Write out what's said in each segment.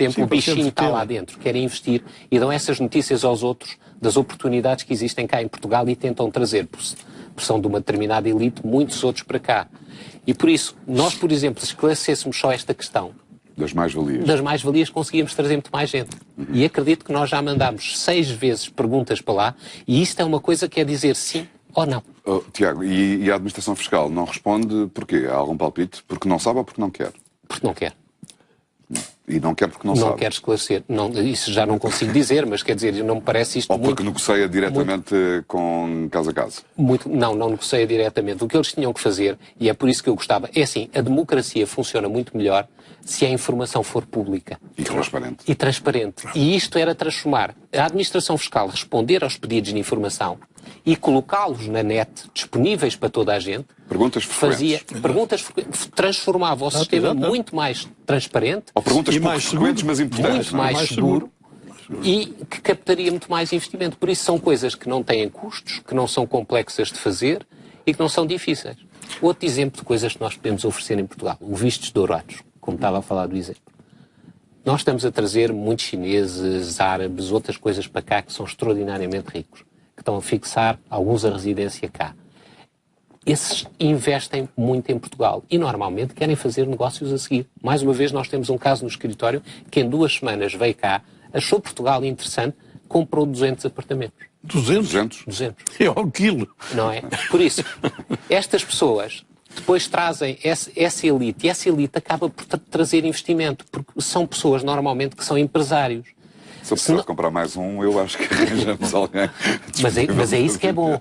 tempo sim, o bichinho está lá dentro, querem investir e dão essas notícias aos outros das oportunidades que existem cá em Portugal e tentam trazer, por pressão de uma determinada elite, muitos outros para cá. E por isso, nós, por exemplo, se esclarecêssemos só esta questão das mais-valias. Das mais-valias conseguíamos trazer muito mais gente. E acredito que nós já mandámos 6 vezes perguntas para lá e isto é uma coisa que é dizer sim ou não. Tiago, e a Administração Fiscal não responde porquê? Há algum palpite? Porque não sabe ou porque não quer? Porque não quer. E não quer porque não sabe? Não quer esclarecer. Não, isso já não consigo dizer, mas quer dizer, não me parece isto ou porque muito, negocia diretamente com casa a casa? Não negocia diretamente. O que eles tinham que fazer, e é por isso que eu gostava, é assim, a democracia funciona muito melhor se a informação for pública. E transparente. E transparente. E isto era transformar a Administração Fiscal, responder aos pedidos de informação e colocá-los na net, disponíveis para toda a gente. Perguntas frequentes. Transformava o sistema muito mais transparente. Ou perguntas pouco frequentes, mas importantes. Muito mais seguro. E que captaria muito mais investimento. Por isso são coisas que não têm custos, que não são complexas de fazer e que não são difíceis. Outro exemplo de coisas que nós podemos oferecer em Portugal, o vistos dourados, como estava a falar do exemplo. Nós estamos a trazer muitos chineses, árabes, outras coisas para cá que são extraordinariamente ricos, que estão a fixar alguns a residência cá. Esses investem muito em Portugal e normalmente querem fazer negócios a seguir. Mais uma vez nós temos um caso no escritório que em 2 semanas veio cá, achou Portugal interessante, comprou 200 apartamentos. 200? 200. É ao quilo. Não é? Por isso, estas pessoas depois trazem essa elite e essa elite acaba por trazer investimento, porque são pessoas normalmente que são empresários. Se eu precisar comprar mais um, eu acho que arranjamos alguém. Mas é isso que é bom.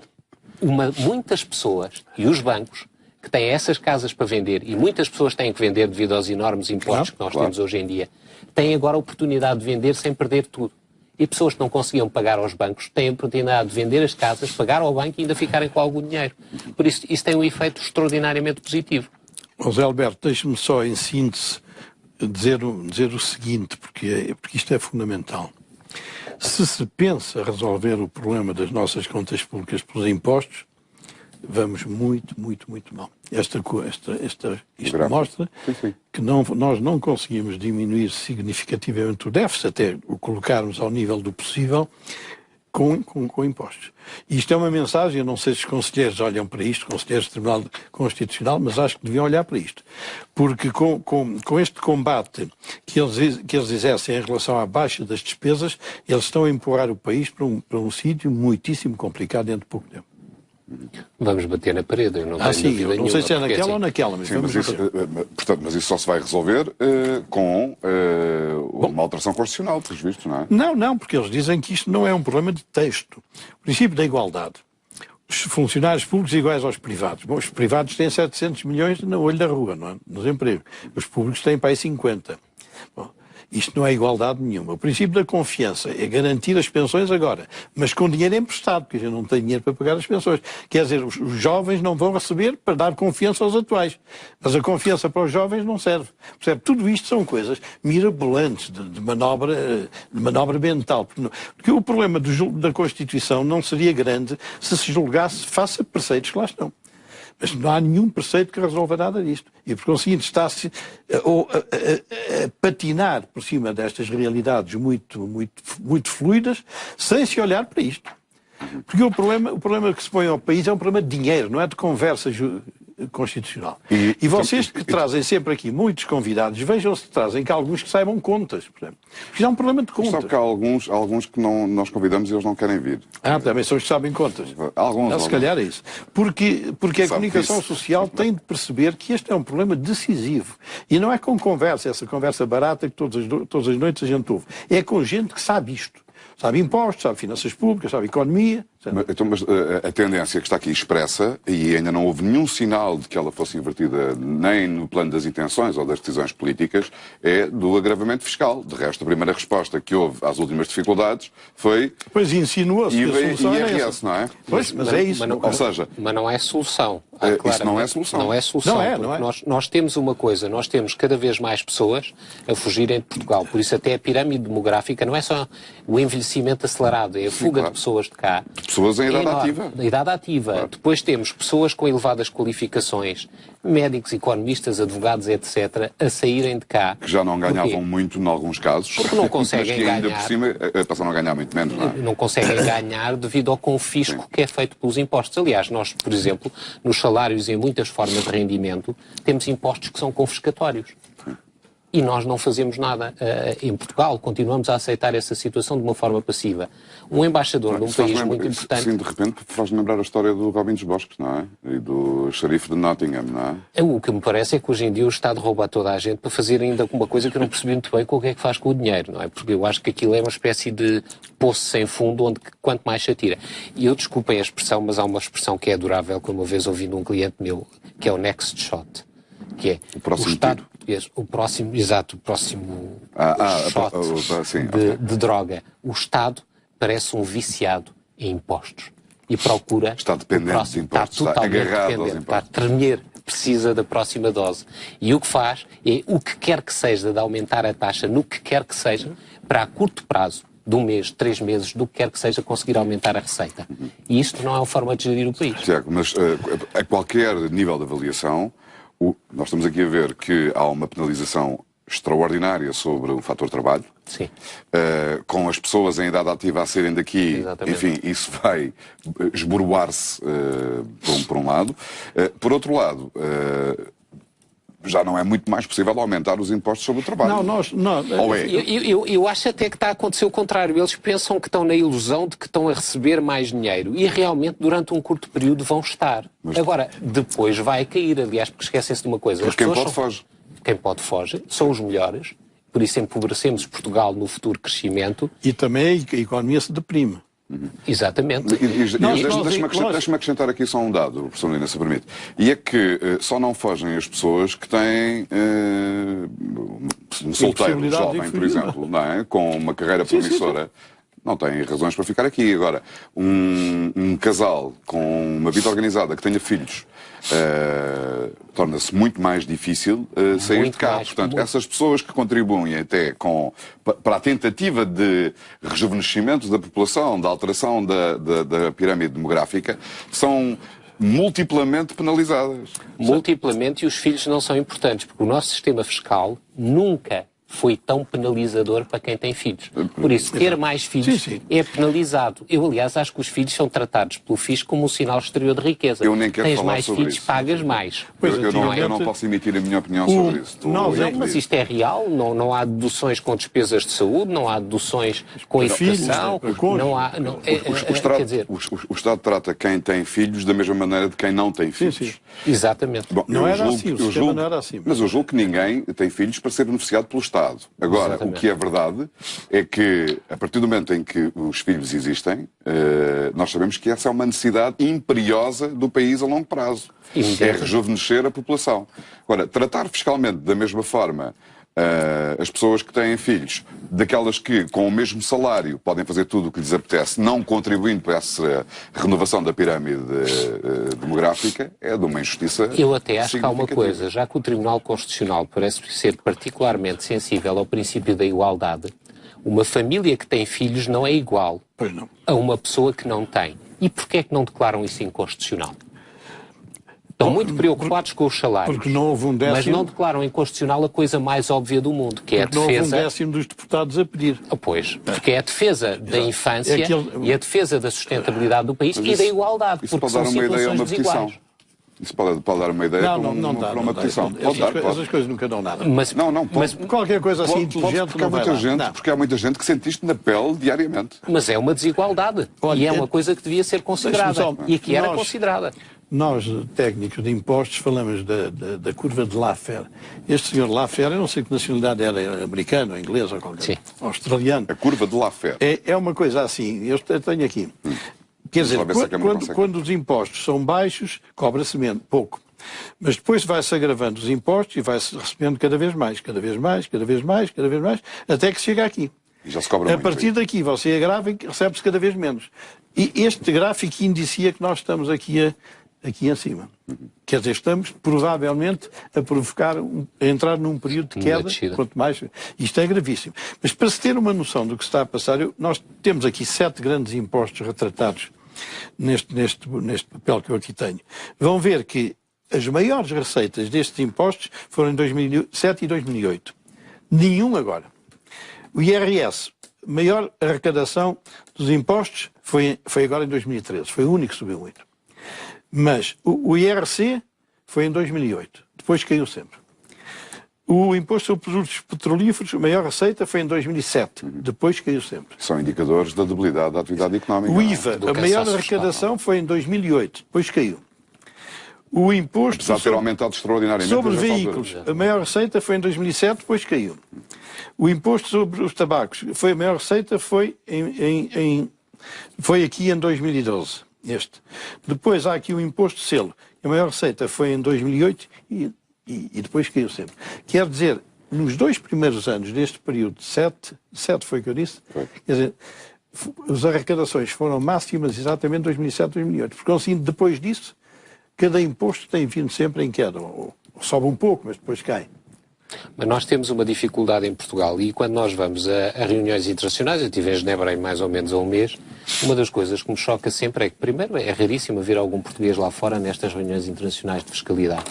Muitas pessoas e os bancos que têm essas casas para vender, e muitas pessoas têm que vender devido aos enormes impostos que nós temos hoje em dia, têm agora a oportunidade de vender sem perder tudo. E pessoas que não conseguiam pagar aos bancos têm a oportunidade de vender as casas, pagar ao banco e ainda ficarem com algum dinheiro. Por isso, isso tem um efeito extraordinariamente positivo. José Alberto, deixe-me só, em síntese, dizer o seguinte, porque isto é fundamental. Se pensa resolver o problema das nossas contas públicas pelos impostos, vamos muito, muito, muito mal. Isto mostra que nós não conseguimos diminuir significativamente o déficit, até o colocarmos ao nível do possível, com impostos. E isto é uma mensagem, eu não sei se os conselheiros olham para isto, conselheiros do Tribunal Constitucional, mas acho que deviam olhar para isto. Porque com este combate que eles exercem em relação à baixa das despesas, eles estão a empurrar o país para um sítio muitíssimo complicado dentro de pouco tempo. Vamos bater na parede, eu não tenho dúvida eu não sei se é naquela ou naquela, mas vamos bater. Mas isso só se vai resolver com uma alteração constitucional, pelos vistos, não é? Não, porque eles dizem que isto não é um problema de texto. O princípio da igualdade. Os funcionários públicos iguais aos privados. Bom, os privados têm 700 milhões no olho da rua, não é? Nos empregos. Os públicos têm para aí 50. Bom, isto não é igualdade nenhuma. O princípio da confiança é garantir as pensões agora, mas com dinheiro emprestado, porque a gente não tem dinheiro para pagar as pensões. Quer dizer, os jovens não vão receber para dar confiança aos atuais. Mas a confiança para os jovens não serve. Percebe? Tudo isto são coisas mirabolantes de manobra mental. Porque o problema da Constituição não seria grande se julgasse face a preceitos que lá estão. Mas não há nenhum preceito que resolva nada disto. E, por conseguinte, está-se a patinar por cima destas realidades muito, muito, muito fluidas, sem se olhar para isto. Porque o problema que se põe ao país é um problema de dinheiro, não é de conversa constitucional. E vocês que trazem sempre aqui muitos convidados, vejam se trazem cá alguns que saibam contas, por exemplo. Porque é um problema de contas. Sabe que há alguns que nós convidamos e eles não querem vir. Também são os que sabem contas. Alguns. Se calhar é isso. Porque a comunicação social tem de perceber que este é um problema decisivo. E não é com conversa, essa conversa barata que todas as noites a gente ouve. É com gente que sabe isto. Sabe impostos, sabe finanças públicas, sabe economia. Mas a tendência que está aqui expressa, e ainda não houve nenhum sinal de que ela fosse invertida nem no plano das intenções ou das decisões políticas, é do agravamento fiscal. De resto, a primeira resposta que houve às últimas dificuldades foi... Pois insinuou-se que a solução era IRS, não é? Pois, mas é isso. Ou seja, mas não é solução. Isso não é solução. Não é solução. Não é. Nós temos uma coisa, nós temos cada vez mais pessoas a fugirem de Portugal. Por isso até a pirâmide demográfica não é só o envelhecimento acelerado, é a fuga de pessoas de cá. pessoas em idade enorme, ativa. Da idade ativa. Claro. Depois temos pessoas com elevadas qualificações, médicos, economistas, advogados, etc., a saírem de cá. Que já não ganhavam Porquê? muito em alguns casos. Porque não conseguem mas que ainda ganhar. por cima passaram a ganhar muito menos, não é? Não conseguem ganhar devido ao confisco que é feito pelos impostos. Aliás, nós, por exemplo, nos salários e em muitas formas de rendimento, temos impostos que são confiscatórios. E nós não fazemos nada em Portugal, continuamos a aceitar essa situação de uma forma passiva. Um embaixador de um país muito importante... Sim, de repente faz-me lembrar a história do Robin dos Bosques, não é? E do xerife de Nottingham, não é? O que me parece é que hoje em dia o Estado rouba a toda a gente para fazer ainda uma coisa que eu não percebi muito bem com o que é que faz com o dinheiro, não é? Porque eu acho que aquilo é uma espécie de poço sem fundo onde quanto mais se atira. E eu desculpem a expressão, mas há uma expressão que é adorável, que uma vez ouvi num cliente meu, que é o next shot. Que é O próximo Estado tiro. português, o próximo shot sim, de droga. O Estado parece um viciado em impostos e procura... Está dependente de impostos, está totalmente agarrado aos dependente, impostos. está a tremer, precisa da próxima dose. E o que faz é o que quer que seja de aumentar a taxa, no que quer que seja, para a curto prazo, de 1 mês, 3 meses, do que quer que seja, conseguir aumentar a receita. E isto não é uma forma de gerir o país. Tiago, mas a qualquer nível de avaliação, nós estamos aqui a ver que há uma penalização extraordinária sobre o fator trabalho. Sim. Com as pessoas em idade ativa a saírem daqui, Exatamente. enfim, isso vai esboroar-se por um lado. Por outro lado, já não é muito mais possível aumentar os impostos sobre o trabalho. Ou é? Eu acho até que está a acontecer o contrário. Eles pensam que estão na ilusão de que estão a receber mais dinheiro e realmente durante um curto período vão estar. Agora, depois vai cair. Aliás, porque esquecem-se de uma coisa. Porque quem pode foge. Quem pode foge, são os melhores. Por isso empobrecemos Portugal no futuro crescimento. E também a economia se deprime. Exatamente. Deixa-me acrescentar aqui só um dado, professor Lina, se permite. E é que só não fogem as pessoas que têm um solteiro jovem, por exemplo, não é? Com uma carreira promissora. Não têm razões para ficar aqui. Agora, um casal com uma vida organizada que tenha filhos torna-se muito mais difícil sair de cá. Portanto, essas pessoas que contribuem até para a tentativa de rejuvenescimento da população, da alteração da pirâmide demográfica, são multiplamente penalizadas. Multiplamente, e os filhos não são importantes, porque o nosso sistema fiscal nunca foi tão penalizador para quem tem filhos. Por isso, ter mais filhos é penalizado. Eu, aliás, acho que os filhos são tratados pelo fisco como um sinal exterior de riqueza. Eu nem quero Tens falar mais sobre filhos, isso. pagas mais. Eu não posso emitir a minha opinião sobre isso. Não, mas isto é real. Não há deduções com despesas de saúde, não há deduções com educação, não há... O Estado trata quem tem filhos da mesma maneira de quem não tem filhos. Sim. Exatamente. Bom, não era assim, o sistema não era assim. Mas eu julgo que ninguém tem filhos para ser beneficiado pelo Estado. Agora, o que é verdade é que, a partir do momento em que os filhos existem, nós sabemos que essa é uma necessidade imperiosa do país a longo prazo. É rejuvenescer a população. Agora, tratar fiscalmente da mesma forma as pessoas que têm filhos, daquelas que, com o mesmo salário, podem fazer tudo o que lhes apetece, não contribuindo para essa renovação da pirâmide demográfica, é de uma injustiça. Eu até acho que há uma coisa, já que o Tribunal Constitucional parece ser particularmente sensível ao princípio da igualdade, uma família que tem filhos não é igual a uma pessoa que não tem. E porquê é que não declaram isso inconstitucional? Estão muito preocupados com os salários, porque não houve mas não declaram inconstitucional a coisa mais óbvia do mundo, que é a defesa... Não houve 1/10 dos deputados a pedir. Pois, porque é a defesa da infância e a defesa da sustentabilidade do país e da igualdade, porque são situações desiguais. Isso pode dar uma ideia para uma petição. Essas coisas nunca dão nada. Mas qualquer coisa assim inteligente porque há muita gente que sente isto na pele diariamente. Mas é uma desigualdade. E é uma coisa que devia ser considerada. E que era considerada. Nós, técnicos de impostos, falamos da curva de Laffer. Este senhor Laffer, eu não sei que nacionalidade era, americano, inglês ou qualquer, australiano. A curva de Laffer. É uma coisa assim, eu tenho aqui. Quer dizer, quando os impostos são baixos, cobra-se menos, pouco. Mas depois vai-se agravando os impostos e vai-se recebendo cada vez mais, até que chega aqui. E já se cobra a partir daqui você agrava e recebe-se cada vez menos. E este gráfico indicia que nós estamos aqui em cima. Quer dizer, estamos provavelmente a provocar, a entrar num período de queda, quanto mais... Isto é gravíssimo. Mas para se ter uma noção do que está a passar, nós temos aqui 7 grandes impostos retratados neste papel que eu aqui tenho, vão ver que as maiores receitas destes impostos foram em 2007 e 2008. Nenhum agora. O IRS, maior arrecadação dos impostos, foi agora em 2013. Foi o único que subiu muito. Mas o IRC foi em 2008. Depois caiu sempre. O imposto sobre produtos petrolíferos, a maior receita foi em 2007. Depois caiu sempre. São indicadores da debilidade da atividade económica. O IVA, a maior arrecadação foi em 2008. Depois caiu. O imposto Apesar de ter aumentado extraordinariamente sobre nessa veículos, altura. a maior receita foi em 2007, depois caiu. O imposto sobre os tabacos, a maior receita foi aqui em 2012. Depois há aqui o imposto de selo. A maior receita foi em 2008 e depois caiu sempre. Quer dizer, nos 2 primeiros anos deste período, 7 foi o que eu disse, quer dizer, as arrecadações foram máximas exatamente em 2007 e 2008. Porque, assim, depois disso, cada imposto tem vindo sempre em queda. Ou sobe um pouco, mas depois cai. Mas nós temos uma dificuldade em Portugal e quando nós vamos a reuniões internacionais, eu estive em Genebra em mais ou menos há um mês, uma das coisas que me choca sempre é que, primeiro, é raríssimo ver algum português lá fora nestas reuniões internacionais de fiscalidade.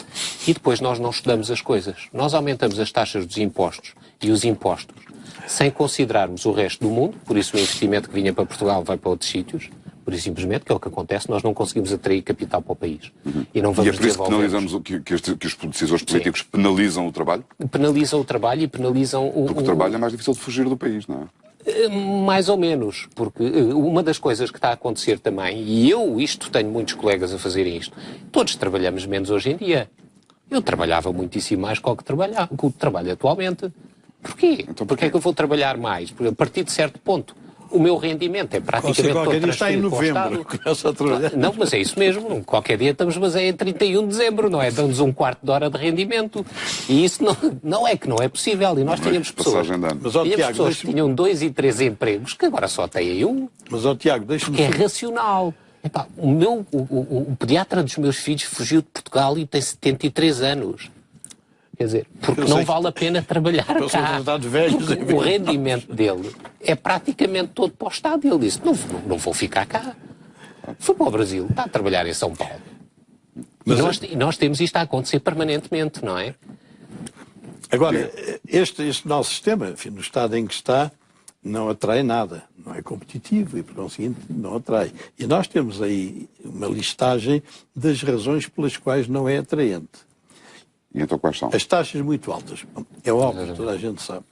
E depois nós não estudamos as coisas. Nós aumentamos as taxas dos impostos e os impostos sem considerarmos o resto do mundo, por isso o investimento que vinha para Portugal vai para outros sítios, por isso simplesmente, que é o que acontece, nós não conseguimos atrair capital para o país. E não vamos E é por isso que penalizamos, que os decisores políticos penalizam o trabalho? Penalizam o trabalho e penalizam Porque o trabalho é mais difícil de fugir do país, não é? Mais ou menos, porque uma das coisas que está a acontecer também, e tenho muitos colegas a fazerem isto, todos trabalhamos menos hoje em dia. Eu trabalhava muitíssimo mais que o que trabalho atualmente. Porquê? Então, Porquê é que eu vou trabalhar mais? Porque a partir de certo ponto, o meu rendimento é praticamente todo transferido está em novembro, começa a trabalhar. Não, mas é isso mesmo. Qualquer dia estamos, mas é em 31 de dezembro, não é? Damos um quarto de hora de rendimento. E isso não é que não é possível. E nós tínhamos pessoas, pessoas que tinham 2 e 3 empregos que agora só têm um. Mas, Tiago, deixa-me... Que é racional. Epá, o pediatra dos meus filhos fugiu de Portugal e tem 73 anos. Quer dizer, porque não vale a pena trabalhar cá. O rendimento dele é praticamente todo para o Estado. Ele disse, não vou ficar cá. Foi para o Brasil, está a trabalhar em São Paulo. E nós temos isto a acontecer permanentemente, não é? Agora, este nosso sistema, enfim, no estado em que está, não atrai nada. Não é competitivo e, por conseguinte, não atrai. E nós temos aí uma listagem das razões pelas quais não é atraente. E então quais são? As taxas muito altas. É óbvio, toda a gente sabe.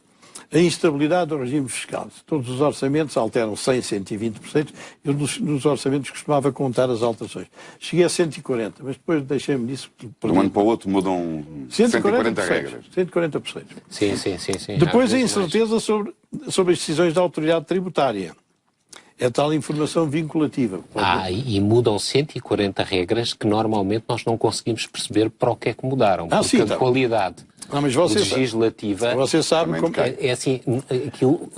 A instabilidade do regime fiscal. Todos os orçamentos alteram 100%, 120%. Eu nos orçamentos costumava contar as alterações. Cheguei a 140, mas depois deixei-me disso. De um ano para o outro mudam 140 regras. 140%. Sim. Depois a incerteza sobre as decisões da autoridade tributária. É tal informação vinculativa. E mudam 140 regras que normalmente nós não conseguimos perceber para o que é que mudaram. Porque a qualidade legislativa... Você sabe como... É assim, aquilo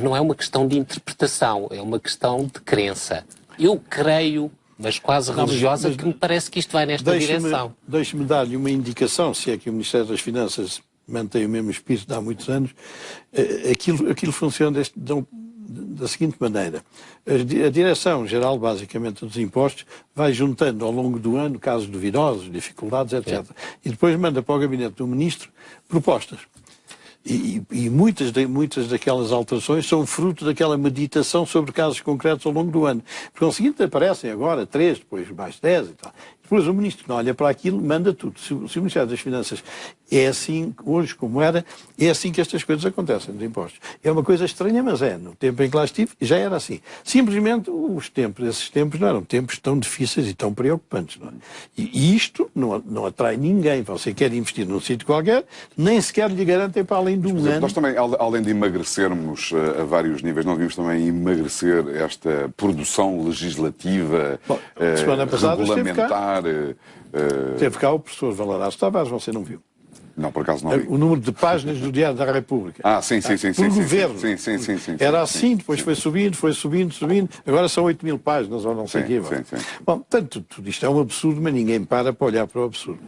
não é uma questão de interpretação, é uma questão de crença. Eu creio, mas quase religiosa, que me parece que isto vai nesta direção. Deixe-me dar-lhe uma indicação, se é que o Ministério das Finanças mantém o mesmo espírito de há muitos anos. Aquilo funciona da seguinte maneira. A Direção-Geral, basicamente, dos Impostos, vai juntando ao longo do ano casos duvidosos, dificuldades, etc. E depois manda para o gabinete do Ministro propostas. E muitas daquelas alterações são fruto daquela meditação sobre casos concretos ao longo do ano. Por conseguinte, aparecem agora 3, depois mais 10 e tal. Depois o Ministro que não olha para aquilo, manda tudo. Se o Ministério das Finanças é assim, hoje como era, é assim que estas coisas acontecem nos impostos. É uma coisa estranha, mas no tempo em que lá estive, já era assim. Simplesmente esses tempos não eram tempos tão difíceis e tão preocupantes. Não é? E isto não atrai ninguém. Você quer investir num sítio qualquer, nem sequer lhe garantem para além de um ano. Nós também, além de emagrecermos a vários níveis, não devíamos também emagrecer esta produção legislativa, regulamentar. Teve cá o professor Valadares Tavares, você não viu? Não, por acaso não vi. O número de páginas do Diário da República. Sim. Por governo. Sim. Era assim, depois foi subindo. Agora são 8.000 páginas, ou não sei o quê. Bom, portanto, tudo isto é um absurdo, mas ninguém para olhar para o absurdo.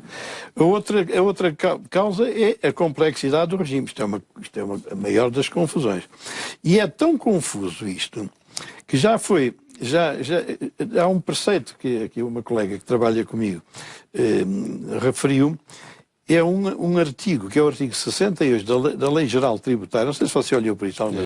A outra causa é a complexidade do regime. Isto é a maior das confusões. E é tão confuso isto, que já foi já há um preceito que aqui uma colega que trabalha comigo referiu. É um artigo, que é o artigo 68 da Lei Geral Tributária, não sei se você olhou por isso alguma